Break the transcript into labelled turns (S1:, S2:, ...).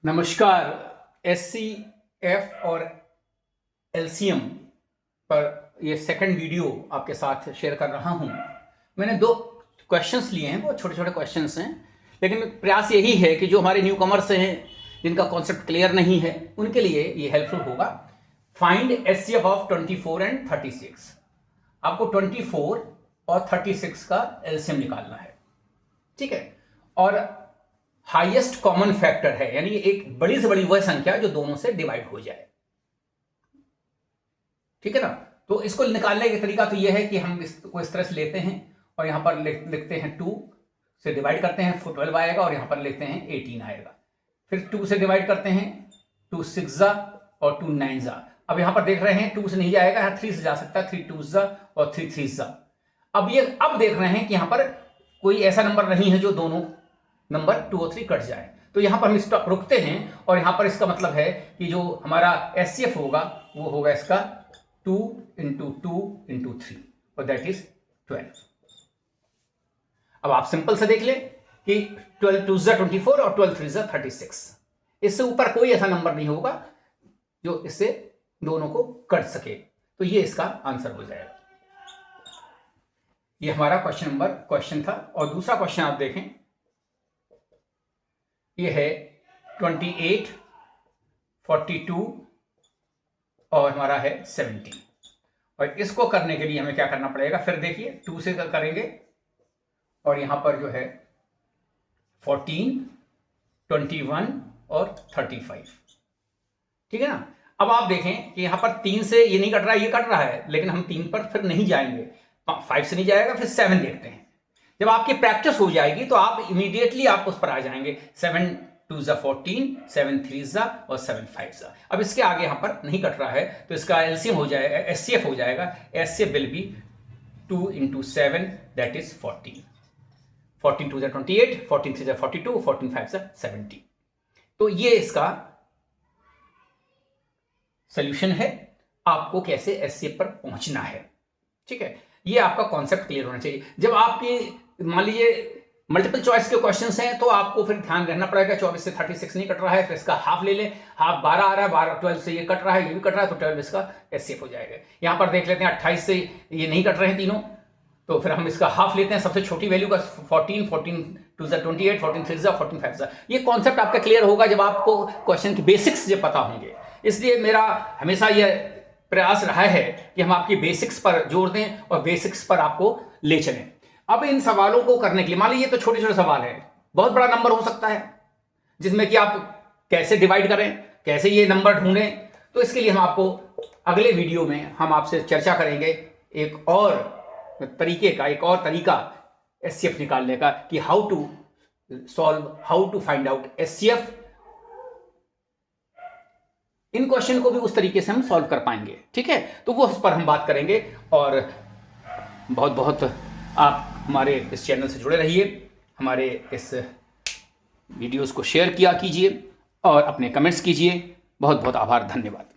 S1: नमस्कार। एचसीएफ और एलसीएम पर ये सेकंड वीडियो आपके साथ शेयर कर रहा हूँ। मैंने दो क्वेश्चंस लिए हैं, बहुत छोटे छोटे क्वेश्चंस हैं, लेकिन प्रयास यही है कि जो हमारे न्यू कमर्स हैं, जिनका कॉन्सेप्ट क्लियर नहीं है, उनके लिए ये हेल्पफुल होगा। Find HCF of 24 and 36। आपको 24 और 36 का एलसीएम निकालना है, ठीक है। और हाईएस्ट कॉमन फैक्टर है, यानी एक बड़ी से बड़ी वह संख्या जो दोनों से डिवाइड हो जाए, ठीक है ना। तो इसको निकालने का तरीका तो यह है कि हम इसको इस तरह से लेते हैं और यहां पर लिखते हैं 2 से डिवाइड करते हैं, 12 आएगा, और यहां पर लिखते हैं 18 आएगा। फिर 2 से डिवाइड करते हैं, 2 6 और 2 9। अब यहां पर देख रहे हैं 2 से नहीं जाएगा, यहां 3 से जा सकता है, 3 2 और 3 3। अब देख रहे हैं कि यहां पर कोई ऐसा नंबर नहीं है जो दोनों नंबर 2 और 3 कट जाए, तो यहां पर हम स्टॉप रुकते हैं। और यहां पर इसका मतलब है कि जो हमारा एचसीएफ होगा वो होगा इसका 2 × 2 × 3, और दैट इज 12। अब आप सिंपल से देख लें कि 12 2 24 और 12 3 36। इससे ऊपर कोई ऐसा नंबर नहीं होगा जो इससे दोनों को कट सके, तो ये इसका आंसर हो जाएगा। ये हमारा क्वेश्चन था। और दूसरा क्वेश्चन आप देखें, ये है 28 42 और हमारा है 70। और इसको करने के लिए हमें क्या करना पड़ेगा, फिर देखिए 2 से करेंगे, और यहां पर जो है 14 21 और 35, ठीक है ना। अब आप देखें कि यहां पर 3 से ये नहीं कट रहा है, ये कट रहा है, लेकिन हम 3 पर फिर नहीं जाएंगे, 5 से नहीं जाएगा, फिर 7 देखते हैं। जब आपकी प्रैक्टिस हो जाएगी तो आप इमीडिएटली आप उस पर आ जाएंगे। 7 2 14, 7 3 और 7 5। अब इसके आगे यहां पर नहीं कट रहा है, तो इसका एलसीएम हो जाएगा, एचसीएफ हो जाएगा। HCF will be 2 × 7, that is 14। 14 2 28, 14 3 42, 14 5 70। तो ये इसका सोल्यूशन है, आपको कैसे एचसीएफ पर पहुंचना है, ठीक है। ये आपका कॉन्सेप्ट क्लियर होना चाहिए। जब आपकी मान लीजिए मल्टीपल चॉइस के क्वेश्चंस हैं, तो आपको फिर ध्यान रखना पड़ेगा 24 से 36 नहीं कट रहा है, फिर इसका हाफ ले लें। हाफ 12 आ रहा है, 12 12 से ये कट रहा है, ये भी कट रहा है, तो 12 इसका एचसीएफ हो जाएगा। यहां पर देख लेते हैं 28 से ये नहीं कट रहे हैं तीनों, तो फिर हम इसका हाफ लेते हैं, सबसे छोटी वैल्यू का 14 14 2 28, 14 3 14 5। ये कॉन्सेप्ट आपका क्लियर होगा जब आपको क्वेश्चन के बेसिक्स जब पता होंगे। इसलिए मेरा हमेशा यह प्रयास रहा है कि हम आपकी बेसिक्स पर जोर दें और बेसिक्स पर आपको ले चलें। अब इन सवालों को करने के लिए, मान लीजिए तो छोटे छोटे सवाल है, बहुत बड़ा नंबर हो सकता है जिसमें कि आप कैसे डिवाइड करें, कैसे ये नंबर ढूंढें, तो इसके लिए हम आपको अगले वीडियो में हम आपसे चर्चा करेंगे एक और तरीका एचसीएफ निकालने का, कि how to find out HCF. इन क्वेश्चन को भी उस तरीके से हम सॉल्व कर पाएंगे, ठीक है। तो वो उस पर हम बात करेंगे। और बहुत बहुत आप हमारे इस चैनल से जुड़े रहिए, हमारे इस वीडियोस को शेयर किया कीजिए और अपने कमेंट्स कीजिए। बहुत बहुत आभार, धन्यवाद।